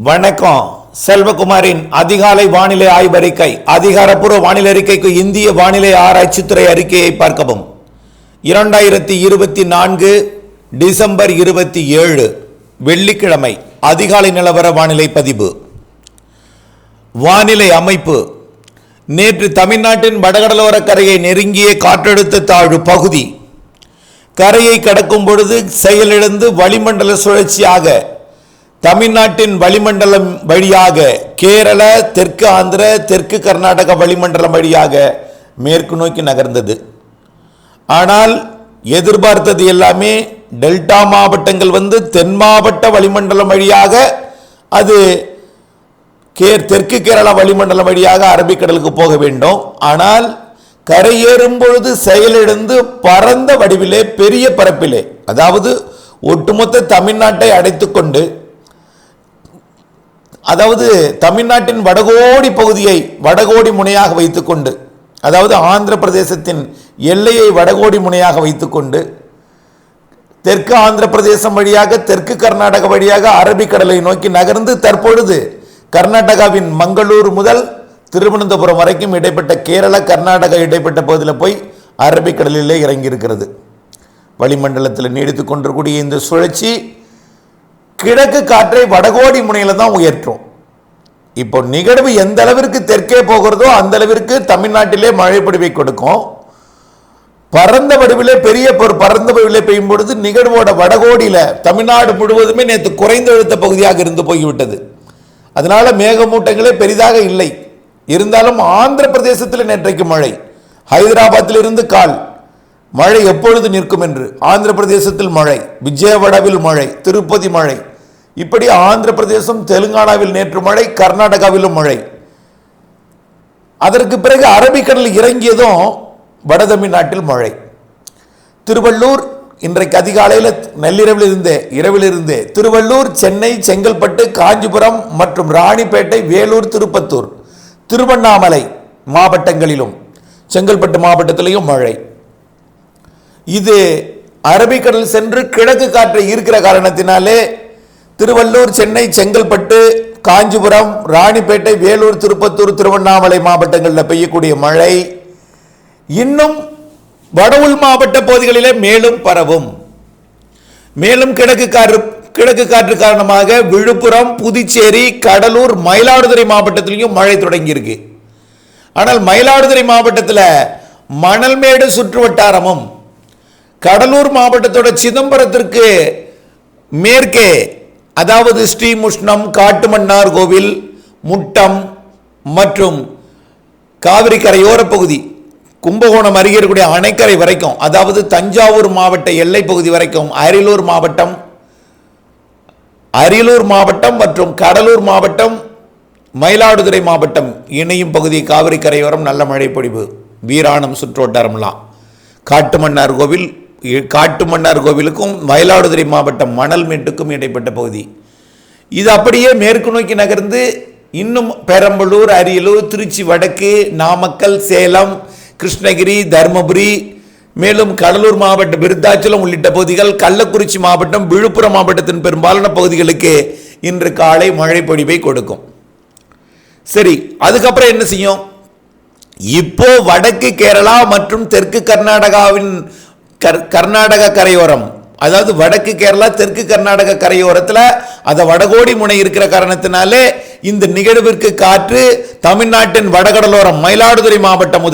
வணக்கம். செல்வகுமாரின் அதிகாலை வானிலை ஆய்வறிக்கை. அதிகாரப்பூர்வ வானிலை அறிக்கைக்கு இந்திய வானிலை ஆராய்ச்சித்துறை அறிக்கையை பார்க்கவும். 2024 டிசம்பர் 27 வெள்ளிக்கிழமை அதிகாலை நிலவர வானிலை பதிவு. வானிலை அமைப்பு. நேற்று தமிழ்நாட்டின் வடகடலோர கரையை நெருங்கிய காற்றழுத்த தாழ்வு பகுதி கரையை கடக்கும் பொழுது செயலிழந்து வளிமண்டல சுழற்சியாக தமிழ்நாட்டின் வளிமண்டலம் வழியாக கேரள, தெற்கு ஆந்திர, தெற்கு கர்நாடக வளிமண்டலம் வழியாக மேற்கு நோக்கி நகர்ந்தது. ஆனால் எதிர்பார்த்தது எல்லாமே டெல்டா மாவட்டங்கள் தென் மாவட்ட வளிமண்டலம் வழியாக அது தெற்கு கேரளா வளிமண்டலம் வழியாக அரபிக்கடலுக்கு போக வேண்டும். ஆனால் கரையேறும் பொழுது செயலிழந்து பரந்த வடிவிலே பெரிய பரப்பிலே, அதாவது ஒட்டுமொத்த தமிழ்நாட்டை அடைத்துக்கொண்டு, அதாவது தமிழ்நாட்டின் வடகோடி பகுதியை வடகோடி முனையாக வைத்துக்கொண்டு, அதாவது ஆந்திர பிரதேசத்தின் எல்லையை வடகோடி முனையாக வைத்துக்கொண்டு தெற்கு ஆந்திர பிரதேசம் வழியாக தெற்கு கர்நாடக வழியாக அரபிக்கடலை நோக்கி நகர்ந்து தற்பொழுது கர்நாடகாவின் மங்களூர் முதல் திருவனந்தபுரம் வரைக்கும் இடைப்பட்ட கேரள கர்நாடகா இடைப்பட்ட பகுதியில் போய் அரபிக்கடலிலே இறங்கியிருக்கிறது. வளிமண்டலத்தில் நீடித்து கொண்டிருக்கூடிய இந்த சுழற்சி கிழக்கு காற்றை வடகோடி முனையில் தான் உயர்த்தும். இப்போ நிகழ்வு எந்த அளவிற்கு தெற்கே போகிறதோ அந்த அளவிற்கு தமிழ்நாட்டிலே மழை பொழிவை கொடுக்கும். பரந்த வடிவிலே பெரிய பரந்த வடிவிலே பெய்யும் பொழுது நிகழ்வோட வடகோடியில தமிழ்நாடு முழுவதுமே நேற்று குறைந்த அழுத்த பகுதியாக இருந்து போய்விட்டது. அதனால மேகமூட்டங்களே பெரிதாக இல்லை. இருந்தாலும் ஆந்திர பிரதேசத்தில் நேற்றைக்கு மழை, ஹைதராபாத்தில் இருந்து கால் மழை எப்பொழுது நிற்கும் என்று ஆந்திர பிரதேசத்தில் மழை, விஜயவாடாவில் மழை, திருப்பதி மழை, இப்படி ஆந்திர பிரதேசம் தெலுங்கானாவில் நேற்று மழை, கர்நாடகாவிலும் மழை. அதற்கு பிறகு அரபிக்கடலில் இறங்கியதும் வட தமிழ்நாட்டில் மழை. திருவள்ளூர் இன்றைக்கு அதிகாலையில் இரவிலிருந்தே திருவள்ளூர், சென்னை, செங்கல்பட்டு, காஞ்சிபுரம் மற்றும் ராணிப்பேட்டை, வேலூர், திருப்பத்தூர், திருவண்ணாமலை மாவட்டங்களிலும் செங்கல்பட்டு மாவட்டத்திலையும் மழை. இது அரபிக்கடல் சென்று கிழக்கு காற்றை ஈர்க்கிற காரணத்தினாலே திருவள்ளூர், சென்னை, செங்கல்பட்டு, காஞ்சிபுரம், ராணிப்பேட்டை, வேலூர், திருப்பத்தூர், திருவண்ணாமலை மாவட்டங்களில் பெய்யக்கூடிய மழை இன்னும் வட உள் மாவட்ட பகுதிகளிலே மேலும் பரவும். மேலும் கிழக்கு காற்று காரணமாக விழுப்புரம், புதுச்சேரி, கடலூர், மயிலாடுதுறை மாவட்டத்திலையும் மழை தொடங்கியிருக்கு. ஆனால் மயிலாடுதுறை மாவட்டத்தில் மணல்மேடு சுற்று வட்டாரமும், கடலூர் மாவட்டத்தோட சிதம்பரத்திற்கு மேற்கே, அதாவது ஸ்ரீமுஷ்ணம், காட்டுமன்னார் கோவில், முட்டம் மற்றும் காவிரி கரையோர பகுதி, கும்பகோணம் அருகே இருக்கக்கூடிய அணைக்கரை வரைக்கும், அதாவது தஞ்சாவூர் மாவட்ட எல்லை பகுதி வரைக்கும், அரியலூர் மாவட்டம் மற்றும் கடலூர் மாவட்டம், மயிலாடுதுறை மாவட்டம் இணையும் பகுதி காவிரி கரையோரம் நல்ல மழை பொழிவு. வீராணம் சுற்றுவட்டாரம்லாம் காட்டுமன்னார் கோவிலுக்கும் மயிலாடுதுறை மாவட்டம் மணல்மேட்டுக்கும் இடைப்பட்ட பகுதி. இது அப்படியே மேற்கு நோக்கி நகர்ந்து இன்னும் பெரம்பலூர், அரியலூர், திருச்சி வடக்கு, நாமக்கல், சேலம், கிருஷ்ணகிரி, தருமபுரி, மேலும் கடலூர் மாவட்டம், விருத்தாச்சலம் உள்ளிட்ட பகுதிகள், கள்ளக்குறிச்சி மாவட்டம், விழுப்புரம் மாவட்டத்தின் பெரும்பாலான பகுதிகளுக்கு இன்று காலை மழை பொழிவை கொடுக்கும். சரி, அதுக்கப்புறம் என்ன செய்யும்? இப்போ வடக்கு கேரளா மற்றும் தெற்கு கர்நாடகாவின் கர்நாடக கரையோரம், அதாவது வடக்கு கேரளா தெற்கு கர்நாடக கரையோரத்தில் அதை வடகோடி முனை இருக்கிற காரணத்தினாலே இந்த நிகழ்விற்கு காற்று தமிழ்நாட்டின் வடகடலோரம் மயிலாடுதுறை மாவட்டம்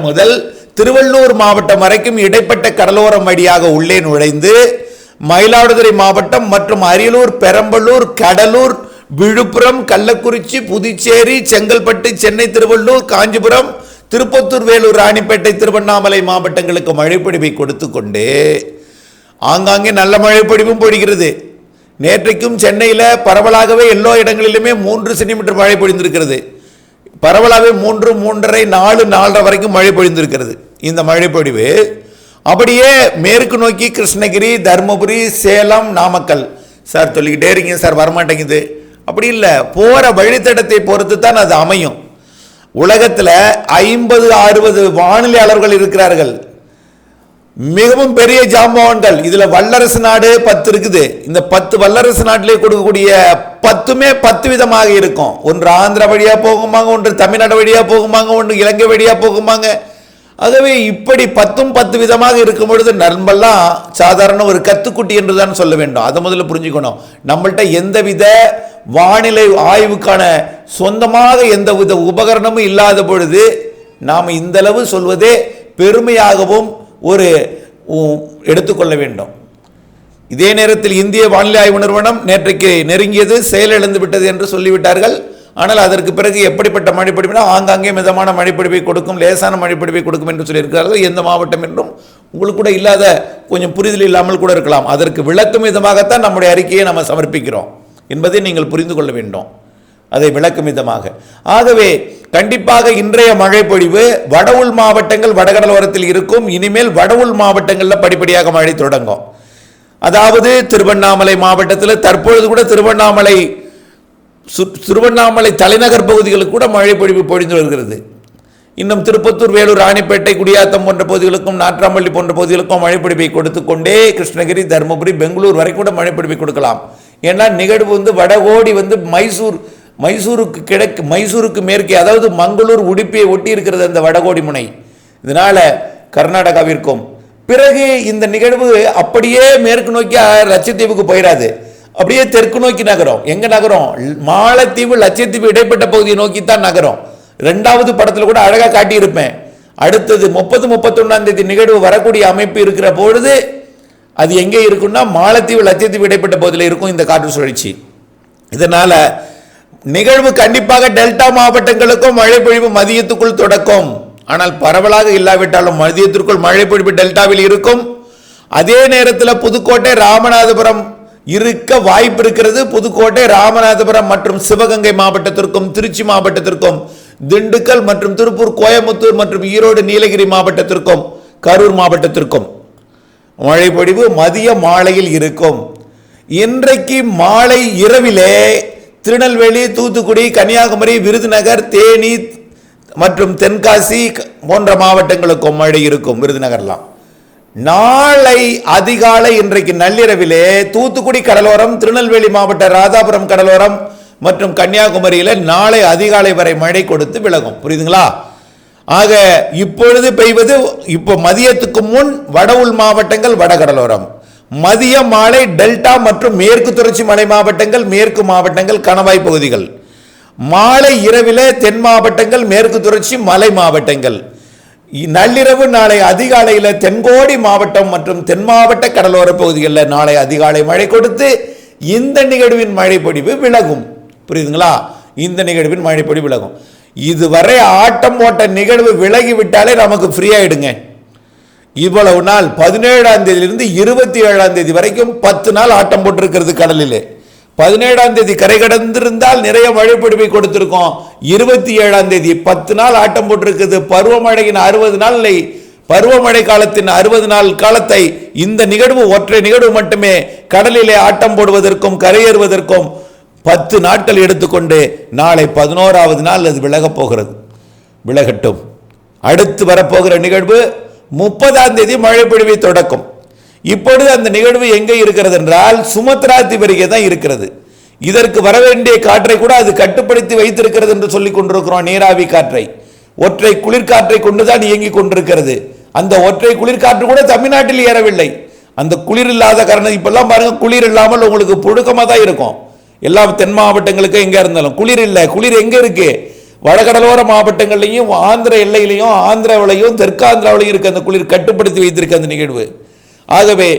முதல் திருவள்ளூர் மாவட்டம் வரைக்கும் இடைப்பட்ட கடலோரம் வழியாக உள்ளே நுழைந்து மயிலாடுதுறை மாவட்டம் மற்றும் அரியலூர், பெரம்பலூர், கடலூர், விழுப்புரம், கள்ளக்குறிச்சி, புதுச்சேரி, செங்கல்பட்டு, சென்னை, திருவள்ளூர், காஞ்சிபுரம், திருப்பத்தூர், வேலூர், ராணிப்பேட்டை, திருவண்ணாமலை மாவட்டங்களுக்கு மழைப்பொழிவை கொடுத்து கொண்டு ஆங்காங்கே நல்ல மழைப்பொழிவும் பொழிகிறது. நேற்றைக்கும் சென்னையில் பரவலாகவே எல்லா இடங்களிலுமே 3 சென்டிமீட்டர் மழை பொழிந்திருக்கிறது. பரவலாகவே 3, 3.5, 4, 4.5 வரைக்கும் மழை பொழிந்திருக்கிறது. இந்த மழைப்பொழிவு அப்படியே மேற்கு நோக்கி கிருஷ்ணகிரி, தருமபுரி, சேலம், நாமக்கல். சார் சொல்லிக்கிட்டே இருக்கீங்க சார், வரமாட்டேங்குது. அப்படி இல்லை, போகிற வழித்தடத்தை பொறுத்து தான் அது அமையும். உலகத்தில் 50-60 வானிலையாளர்கள் இருக்கிறார்கள். மிகவும் பெரிய ஜாம்பவான்கள். இதுல வல்லரசு நாடு 10 இருக்குது. இந்த 10 வல்லரசு நாட்டிலே கொடுக்கக்கூடிய 10மே 10 விதமாக இருக்கும். ஒன்று ஆந்திரா வழியா போகுமாங்க, ஒன்று தமிழ்நாடு வழியா போகுமாங்க, ஒன்று இலங்கை வழியா போகுமாங்க. ஆகவே இப்படி 10 விதமாக இருக்கும் பொழுது நம்மெல்லாம் சாதாரண ஒரு கத்துக்குட்டி என்று தான் சொல்ல வேண்டும். அதை முதல்ல புரிஞ்சுக்கணும். நம்மள்ட்ட எந்தவித வானிலை ஆய்வுக்கான சொந்தமாக எந்தவித உபகரணமும் இல்லாத பொழுது நாம் இந்த அளவு சொல்வதே பெருமையாகவும் ஒரு எடுத்துக்கொள்ள வேண்டும். இதே நேரத்தில் இந்திய வானிலை ஆய்வு நிறுவனம் நேற்றைக்கு நெருங்கியது, செயலிழந்து விட்டது என்று சொல்லிவிட்டார்கள். ஆனால் அதற்கு பிறகு எப்படிப்பட்ட மழைப்பொழிவுனா ஆங்காங்கே மிதமான மழைப்பொழிவை கொடுக்கும், லேசான மழைப்பொழிவை கொடுக்கும் என்று சொல்லியிருக்கிறார்கள். எந்த மாவட்டம் என்றும் உங்களுக்கு கூட இல்லாத கொஞ்சம் புரிதல் இல்லாமல் கூட இருக்கலாம். அதற்கு விளக்கும் விதமாகத்தான் நம்முடைய அறிக்கையை நம்ம சமர்ப்பிக்கிறோம் என்பதை நீங்கள் புரிந்து கொள்ள வேண்டும். அதை விளக்கும் விதமாக. ஆகவே கண்டிப்பாக இன்றைய மழை பொழிவு வட உள் மாவட்டங்கள் வடகடலோரத்தில் இருக்கும். இனிமேல் வட உள் மாவட்டங்களில் படிப்படியாக மழை தொடங்கும். அதாவது திருவண்ணாமலை மாவட்டத்தில் தற்பொழுது கூட திருவண்ணாமலை தலைநகர் பகுதிகளுக்கு கூட மழை பொழிவு பொழிந்து வருகிறது. இன்னும் திருப்பத்தூர், வேலூர், ராணிப்பேட்டை, குடியாத்தம் போன்ற பகுதிகளுக்கும், நாட்ராம்பள்ளி போன்ற பகுதிகளுக்கும் மழை பொழிவை கொடுத்து கொண்டே கிருஷ்ணகிரி, தருமபுரி, பெங்களூர் வரை கூட மழை பொழிவை கொடுக்கலாம். ஏன்னா நிகழ்வு வடகோடி மைசூருக்கு மேற்கே, அதாவது மங்களூர், உடுப்பியை ஒட்டி இருக்கிறது அந்த வடகோடி முனை. இதனால கர்நாடகாவிற்கும் பிறகு இந்த நிகழ்வு அப்படியே மேற்கு நோக்கி லட்சத்தீவுக்கு போயிடாது, அப்படியே தெற்கு நோக்கி நகரும். எங்க நகரும்? மாலத்தீவு, லட்சத்தீவு இடைப்பட்ட பகுதியை நோக்கித்தான் நகரும். 2வது படத்தில் கூட அழகா காட்டியிருப்பேன். அடுத்தது 30, 31ஆம் தேதி நிகழ்வு வரக்கூடிய அமைப்பு இருக்கிற பொழுது அது எங்கே இருக்குன்னா மாலத்தீவு, லட்சத்தீவு இடைப்பட்ட பகுதியில் இருக்கும் இந்த காற்று சுழற்சி. இதனால நிகழ்வு கண்டிப்பாக டெல்டா மாவட்டங்களுக்கும் மழை பொழிவு மதியத்துக்குள் தொடக்கும். ஆனால் பரவலாக இல்லாவிட்டாலும் மதியத்திற்குள் மழை பொழிவு டெல்டாவில் இருக்கும். அதே நேரத்தில் புதுக்கோட்டை, ராமநாதபுரம் இருக்க வாய்ப்பு இருக்கிறது. புதுக்கோட்டை, ராமநாதபுரம் மற்றும் சிவகங்கை மாவட்டத்திற்கும், திருச்சி மாவட்டத்திற்கும், திண்டுக்கல் மற்றும் திருப்பூர், கோயம்புத்தூர் மற்றும் ஈரோடு, நீலகிரி மாவட்டத்திற்கும், கரூர் மாவட்டத்திற்கும் மழை பொழிவு மதிய மாலையில் இருக்கும். இன்றைக்கு மாலை இரவிலே திருநெல்வேலி, தூத்துக்குடி, கன்னியாகுமரி, விருதுநகர், தேனி மற்றும் தென்காசி போன்ற மாவட்டங்களுக்கும் மழை இருக்கும். விருதுநகர்லாம் நாளை அதிகாலை, இன்றைக்கு நள்ளிரவிலே தூத்துக்குடி கடலோரம், திருநெல்வேலி மாவட்ட ராதாபுரம் கடலோரம் மற்றும் கன்னியாகுமரியில் நாளை அதிகாலை வரை மழை கொடுத்து விலகும். புரியுதுங்களா? ஆக இப்பொழுது பெய்வது இப்போ மதியத்துக்கு முன் வட உள் மாவட்டங்கள், வடகடலோரம், மதிய மாலை டெல்டா மற்றும் மேற்கு தொடர்ச்சி மலை மாவட்டங்கள், மேற்கு மாவட்டங்கள், கணவாய் பகுதிகள், மாலை இரவிலே தென் மாவட்டங்கள், மேற்கு தொடர்ச்சி மலை மாவட்டங்கள், நள்ளிரவு நாளை அதிகாலையில் தென்கோடி மாவட்டம் மற்றும் தென் மாவட்ட கடலோர பகுதிகளில் நாளை அதிகாலை மழை கொடுத்து இந்த நிகழ்வின் மழை பொழிவு விலகும். புரியுதுங்களா? இந்த நிகழ்வின் மழை பொழிவு விலகும். இதுவரை ஆட்டம் போட்ட நிகழ்வு விலகி விட்டாலே நமக்கு ஃப்ரீ ஆயிடுங்க. இவ்வளவு நாள் 17ஆம் தேதியிலிருந்து 27ஆம் தேதி வரைக்கும் 10 நாள் ஆட்டம் போட்டிருக்கிறது கடலிலே. 17ஆம் தேதி கரை கடந்திருந்தால் நிறைய மழை பொழிவை கொடுத்திருக்கோம். 27ஆம் தேதி 10 நாள் ஆட்டம் போட்டிருக்குது. பருவமழையின் 60 நாள், பருவமழை காலத்தின் 60 நாள் காலத்தை இந்த நிகழ்வு, ஒற்றை நிகழ்வு மட்டுமே கடலிலே ஆட்டம் போடுவதற்கும் கரையேறுவதற்கும் 10 நாட்கள் எடுத்துக்கொண்டு நாளை 11ஆவது நாள் அது விலகப் போகிறது. விலகட்டும். அடுத்து வரப்போகிற நிகழ்வு 30ஆம் தேதி மழை பொழிவை தொடக்கும். இப்பொழுது அந்த நிகழ்வு எங்கே இருக்கிறது என்றால் சுமத்ரா தீவரிகை தான் இருக்கிறது. இதற்கு வரவேண்டிய காற்றை கூட அது கட்டுப்படுத்தி வைத்திருக்கிறது என்று சொல்லிக் கொண்டிருக்கிறோம். நீராவி காற்றை, ஒற்றை குளிர்காற்றை கொண்டுதான் இயங்கிக் கொண்டிருக்கிறது. அந்த ஒற்றை குளிர்காற்று கூட தமிழ்நாட்டில் ஏறவில்லை. அந்த குளிர் இல்லாத காரணம் இப்பெல்லாம் பாருங்க, குளிர் இல்லாமல் உங்களுக்கு புழுக்கமாக தான் இருக்கும். எல்லா தென் மாவட்டங்களுக்கு எங்க இருந்தாலும் குளிர் இல்லை. குளிர் எங்க இருக்கு? வடகடலோர மாவட்டங்கள்லையும், ஆந்திர எல்லையிலையும், ஆந்திராவிலையும், தெற்காந்திராவிலையும் இருக்கு. அந்த குளிர் கட்டுப்படுத்தி வைத்திருக்க அந்த நிகழ்வு. ஆகவே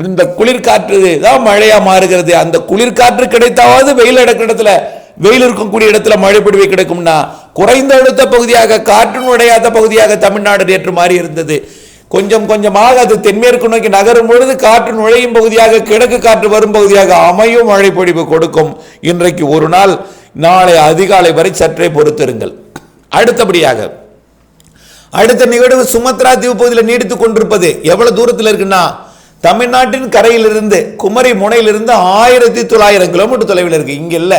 இந்த குளிர்காற்று தான் மழையா மாறுகிறது. அந்த குளிர்காற்று கிடைத்தாவது வெயில் அடக்கிற இடத்துல, வெயில் இருக்கக்கூடிய இடத்துல மழை பொழிவு கிடைக்கும்னா, குறைந்த அழுத்த பகுதியாக, காற்று நுழையாத பகுதியாக தமிழ்நாடு நேற்று மாறி இருந்தது. கொஞ்சம் கொஞ்சமாக அது தென்மேற்கு நோக்கி நகரும் பொழுது காற்று நுழையும் பகுதியாக, கிழக்கு காற்று வரும் பகுதியாக அமையும் மழை பொழிவு கொடுக்கும். இன்றைக்கு ஒரு நாள், நாளை அதிகாலை வரை சற்றே பொறுத்திருங்கள். அடுத்தபடியாக அடுத்த நிகழ்வு சுமத்ரா தீவு பகுதியில் நீடித்துக் கொண்டிருப்பது எவ்வளவு தூரத்தில் இருக்குன்னா, தமிழ்நாட்டின் கரையிலிருந்து, குமரி முனையிலிருந்து 1900 கிலோமீட்டர் தொலைவில் இருக்கு. இங்க இல்ல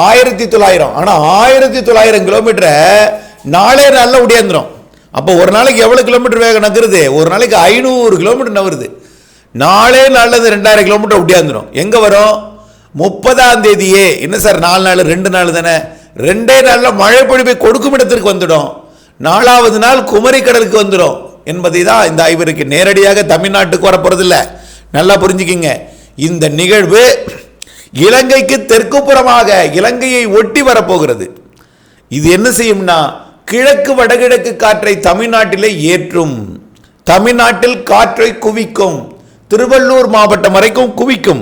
1900, ஆனா 1900 கிலோமீட்டரை நாளே நல்ல உடையந்துரும். அப்போ ஒரு நாளைக்கு எவ்வளோ கிலோமீட்டர் வேகம் நகருது? ஒரு நாளைக்கு 500 கிலோமீட்டர் நகருது. நாளே நாளில் 2000 கிலோமீட்டர் ஒட்டியாந்துடும். எங்கே வரும்? 30ஆம் தேதியே. என்ன சார் 4 நாள் 2 நாள் தானே, 2 நாளில் மழை பொழிவை கொடுக்கும் இடத்திற்கு வந்துடும். 4வது நாள் குமரி கடலுக்கு வந்துடும் என்பதை தான் இந்த ஆய்விற்கு. நேரடியாக தமிழ்நாட்டுக்கு வரப்போறதில்ல. நல்லா புரிஞ்சுக்கிங்க. இந்த நிகழ்வு இலங்கைக்கு தெற்கு புறமாக இலங்கையை ஒட்டி வரப்போகிறது. இது என்ன செய்யும்னா கிழக்கு வடகிழக்கு காற்றை தமிழ்நாட்டிலே ஏற்றும், தமிழ்நாட்டில் காற்றை குவிக்கும், திருவள்ளூர் மாவட்டம் வரைக்கும் குவிக்கும்.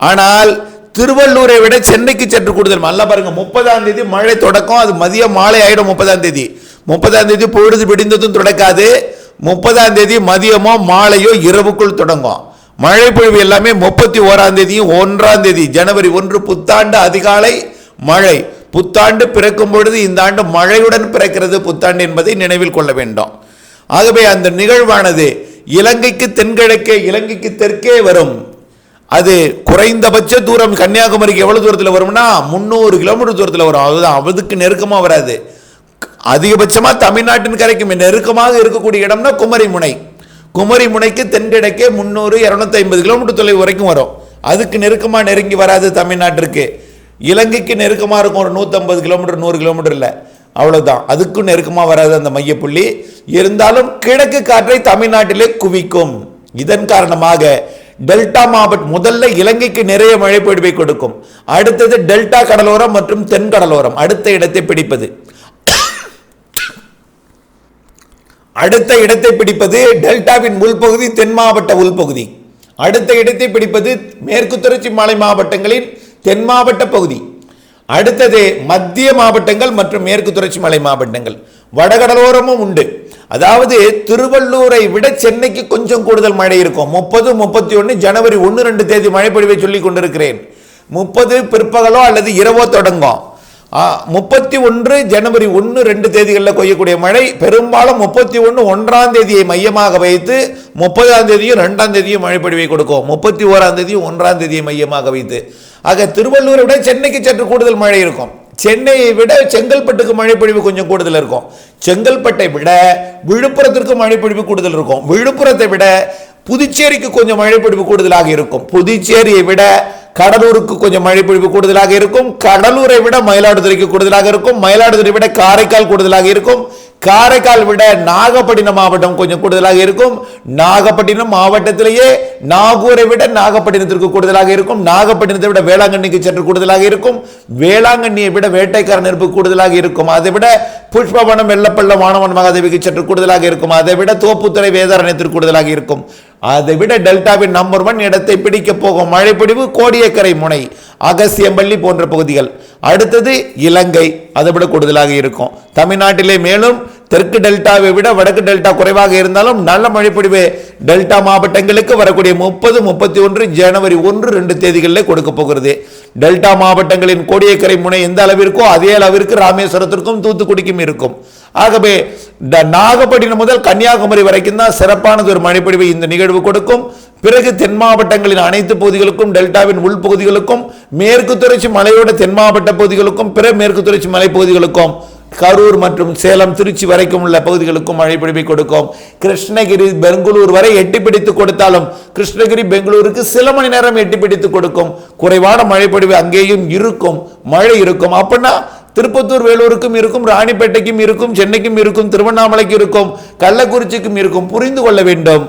ஆனால் திருவள்ளூரை விட சென்னைக்கு சற்று கூடுதல். நல்லா பாருங்க, 30ஆம் தேதி மழை தொடக்கம். அது மதியம் மாலை ஆயிடும். 30ஆம் தேதி 30ஆம் தேதி பொழுது விடிந்ததும் தொடக்காது. 30ஆம் தேதி மதியமோ மாலையோ இரவுக்குள் தொடங்கும். மழை பொழிவு எல்லாமே 31ஆம் தேதியும் 1ஆம் தேதி ஜனவரி 1 புத்தாண்டு அதிகாலை மழை. புத்தாண்டு பிறக்கும் பொழுது இந்த ஆண்டு மழையுடன் பிறக்கிறது புத்தாண்டு என்பதை நினைவில் கொள்ள வேண்டும். ஆகவே அந்த நிகழ்வானது இலங்கைக்கு தென்கிழக்கே இலங்கைக்கு தெற்கே வரும். அது குறைந்தபட்ச தூரம் கன்னியாகுமரிக்கு எவ்வளவு தூரத்தில் வரும்னா 300 கிலோமீட்டர் தூரத்தில் வரும். அதுதான், அதுக்கு நெருக்கமாக வராது. அதிகபட்சமாக தமிழ்நாட்டின் கரைக்கு நெருக்கமாக இருக்கக்கூடிய இடம்னா குமரி முனை. குமரி முனைக்கு தென்கிழக்கே 300 250 கிலோமீட்டர் தொலைவு வரைக்கும் வரும். அதுக்கு நெருக்கமாக நெருங்கி வராது தமிழ்நாட்டிற்கு. இலங்கைக்கு நெருக்கமாக இருக்கும் ஒரு 150 கிலோமீட்டர் 100 கிலோமீட்டர் இல்லை, அவ்வளோதான். அதுக்கும் நெருக்கமாக வராது அந்த மையப்புள்ளி. இருந்தாலும் கிழக்கு காற்றை தமிழ்நாட்டிலே குவிக்கும். இதன் காரணமாக டெல்டா மாவட்டம் முதல்ல இலங்கைக்கு நிறைய மழை பொழிவை கொடுக்கும். அடுத்தது டெல்டா கடலோரம் மற்றும் தென் கடலோரம் அடுத்த இடத்தை பிடிப்பது. அடுத்த இடத்தை பிடிப்பது டெல்டாவின் உள்பகுதி, தென் மாவட்ட உள்பகுதி. அடுத்த இடத்தை பிடிப்பது மேற்கு தொடர்ச்சி மலை மாவட்டங்களின் தென் மாவட்ட பகுதி. அடுத்தது மத்திய மாவட்டங்கள் மற்றும் மேற்கு தொடர்ச்சி மலை மாவட்டங்கள். வடகடலோரமும் உண்டு. அதாவது திருவள்ளூரை விட சென்னைக்கு கொஞ்சம் கூடுதல் மழை இருக்கும். 30, 31 ஜனவரி 1, 2 தேதி மழை பொழிவை சொல்லிக் கொண்டிருக்கிறேன். 30 பிற்பகலோ அல்லது இரவோ தொடங்கும். 31 ஜனவரி 1, 2 தேதிகளில் கொய்யக்கூடிய மழை பெரும்பாலும் 31 1ஆம் தேதியை மையமாக வைத்து 30ஆம் தேதியும் 2ஆம் தேதியும் மழை பொழிவை கொடுக்கும். 31ஆம் தேதியும் 1ஆம் தேதியை மையமாக வைத்து. ஆக திருவள்ளூரை விட சென்னைக்கு சற்று கூடுதல் மழை இருக்கும். சென்னையை விட செங்கல்பட்டுக்கு மழை பொழிவு கொஞ்சம் கூடுதல் இருக்கும். செங்கல்பட்டை விட விழுப்புரத்திற்கு மழை பொழிவு கூடுதல் இருக்கும். விழுப்புரத்தை விட புதுச்சேரிக்கு கொஞ்சம் மழை பொழிவு கூடுதலாக இருக்கும். புதுச்சேரியை விட கடலூருக்கு கொஞ்சம் மழை பொழிவு கூடுதலாக இருக்கும். கடலூரை விட மயிலாடுதுறைக்கு கூடுதலாக இருக்கும். மயிலாடுதுறை விட காரைக்கால் கூடுதலாக இருக்கும். காரைக்கால் விட நாகப்பட்டினம் மாவட்டம் கொஞ்சம் கூடுதலாக இருக்கும். நாகப்பட்டினம் மாவட்டத்திலேயே நாகூரை விட நாகப்பட்டினத்திற்கு கூடுதலாக இருக்கும். நாகப்பட்டினத்தை விட வேளாங்கண்ணிக்கு சற்று கூடுதலாக இருக்கும். வேளாங்கண்ணியை விட வேட்டைக்காரனிற்கு கூடுதலாக இருக்கும். அதை விட புஷ்பவனம் வெள்ளப்பள்ளம் வானவன் மகாதேவிக்கு சற்று கூடுதலாக இருக்கும். அதை விட தோப்புத்துறை வேதாரண்யத்திற்கு கூடுதலாக இருக்கும். அதை விட டெல்டாவின் நம்பர் 1 இடத்தை பிடிக்க போகும் மழைப்பொழிவு கோடியக்கரை முனை, அகசியம்பள்ளி போன்ற பகுதிகள். அடுத்தது இலங்கை, அதை விட கூடுதலாக இருக்கும். தமிழ்நாட்டிலே மேலும் தெற்கு டெல்டாவை விட வடக்கு டெல்டா குறைவாக இருந்தாலும் நல்ல மழைப்பொழிவு டெல்டா மாவட்டங்களுக்கு வரக்கூடிய 30, 31 ஜனவரி 1, 2 தேதிகளில் கொடுக்க போகிறது. டெல்டா மாவட்டங்களின் கோடியக்கரை முனை எந்த அளவிற்கோ அதே அளவிற்கு ராமேஸ்வரத்திற்கும் தூத்துக்குடிக்கும் இருக்கும். ஆகவே நாகப்பட்டினம் முதல் கன்னியாகுமரி வரைக்கும் தான் சிறப்பானது ஒரு மழைப்பொழிவை இந்த நிகழ்வு கொடுக்கும். பிறகு தென் மாவட்டங்களின் அனைத்து பகுதிகளுக்கும், டெல்டாவின் உள்பகுதிகளுக்கும், மேற்கு தொடர்ச்சி மலையோட தென் மாவட்ட பகுதிகளுக்கும், பிற மேற்கு தொடர்ச்சி மலை பகுதிகளுக்கும், கரூர் மற்றும் சேலம் திருச்சி வரைக்கும் உள்ள பகுதிகளுக்கும் மழை பொழிவை கொடுக்கும். கிருஷ்ணகிரி பெங்களூர் வரை எட்டி பிடித்து கொடுத்தாலும் கிருஷ்ணகிரி பெங்களூருக்கு சில மணி நேரம் எட்டி பிடித்து கொடுக்கும். குறைவான மழை பொழிவு அங்கேயும் இருக்கும், மழை இருக்கும். அப்படின்னா திருப்பத்தூர் வேலூருக்கும் இருக்கும், ராணிப்பேட்டைக்கும் இருக்கும், சென்னைக்கும் இருக்கும், திருவண்ணாமலைக்கு இருக்கும், கள்ளக்குறிச்சிக்கும் இருக்கும். புரிந்து கொள்ள வேண்டும்,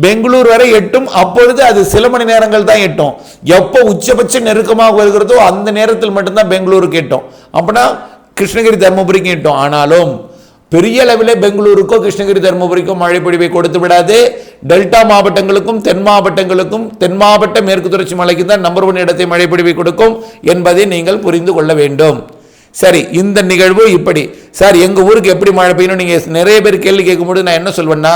பெங்களூர் வரை எட்டும். அப்பொழுது அது சில மணி நேரங்கள் தான் எட்டும். எப்போ உச்சபட்ச நெருக்கமாக வருகிறதோ அந்த நேரத்தில் மட்டும்தான் பெங்களூருக்கு எட்டும். அப்படின்னா கிருஷ்ணகிரி தர்மபுரிக்கு எட்டும். ஆனாலும் பெரிய அளவில் பெங்களூருக்கோ கிருஷ்ணகிரி தர்மபுரிக்கோ மழை பொழிவை கொடுத்து விடாது. டெல்டா மாவட்டங்களுக்கும் தென் மாவட்டங்களுக்கும், தென் மாவட்ட மேற்கு தொடர்ச்சி மலைக்கு தான் நம்பர் 1 இடத்தை மழை பொழிவை கொடுக்கும் என்பதை நீங்கள் புரிந்து கொள்ள வேண்டும். சரி, இந்த நிகழ்வு இப்படி. சார் எங்கள் ஊருக்கு எப்படி மழை பெய்யணும் நீங்கள் நிறைய பேர் கேள்வி கேட்கும்போது நான் என்ன சொல்வேன்னா,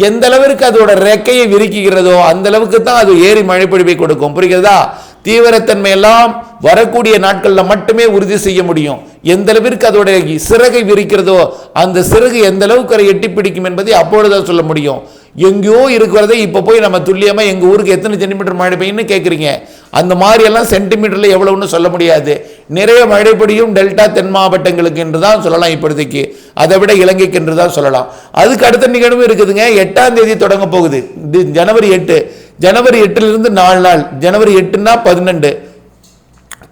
எந்த அளவிற்கு அதோட ரெக்கையை விரிக்கிறதோ அந்த அளவுக்கு தான் அது ஏறி மழை பொழிவை கொடுக்கும். புரிகிறதா? தீவிரத்தன்மை எல்லாம் வரக்கூடிய நாட்களில் மட்டுமே உறுதி செய்ய முடியும். எந்த அளவிற்கு அதோட சிறகை விரிக்கிறதோ அந்த சிறகு எந்த அளவுக்கு எட்டி பிடிக்கும் என்பதை அப்பொழுதுதான் சொல்ல முடியும். எங்கேயோ இருக்கிறதை இப்போ போய் நம்ம துல்லியமாக எங்கள் ஊருக்கு எத்தனை சென்டிமீட்டர் மழை பெய்யுன்னு கேட்குறீங்க. அந்த மாதிரி எல்லாம் சென்டிமீட்டரில் எவ்வளவுன்னு சொல்ல முடியாது. நிறைய மழை பொழியும் டெல்டா தென் மாவட்டங்களுக்கு என்று தான் சொல்லலாம் இப்போதைக்கு, அதை விட இலங்கைக்கு என்று தான் சொல்லலாம். அதுக்கு அடுத்த நிகழ்வு இருக்குதுங்க. 8ஆம் தேதி தொடங்க போகுது, ஜனவரி 8. ஜனவரி 8லிருந்து 4 நாள். ஜனவரி 8னா 12,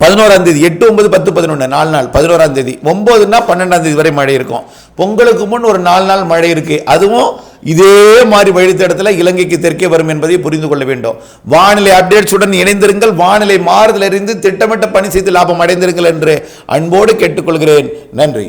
11ஆம் தேதி, 8, 9, 10, 11 4 நாள். 11ஆம் தேதி 9னா 12ஆம் தேதி வரை மழை இருக்கும். பொங்கலுக்கு முன் ஒரு 4 நாள் மழை இருக்கு. அதுவும் இதே மாதிரி வழித்தடத்தில் இலங்கைக்கு தெற்கே வரும் என்பதை புரிந்து கொள்ள வேண்டும். வானிலை அப்டேட்ஸுடன் இணைந்திருங்கள். வானிலை மாறுதல் அறிந்து திட்டமிட்ட பணி செய்து லாபம் அடைந்திருங்கள் என்று அன்போடு கேட்டுக்கொள்கிறேன். நன்றி.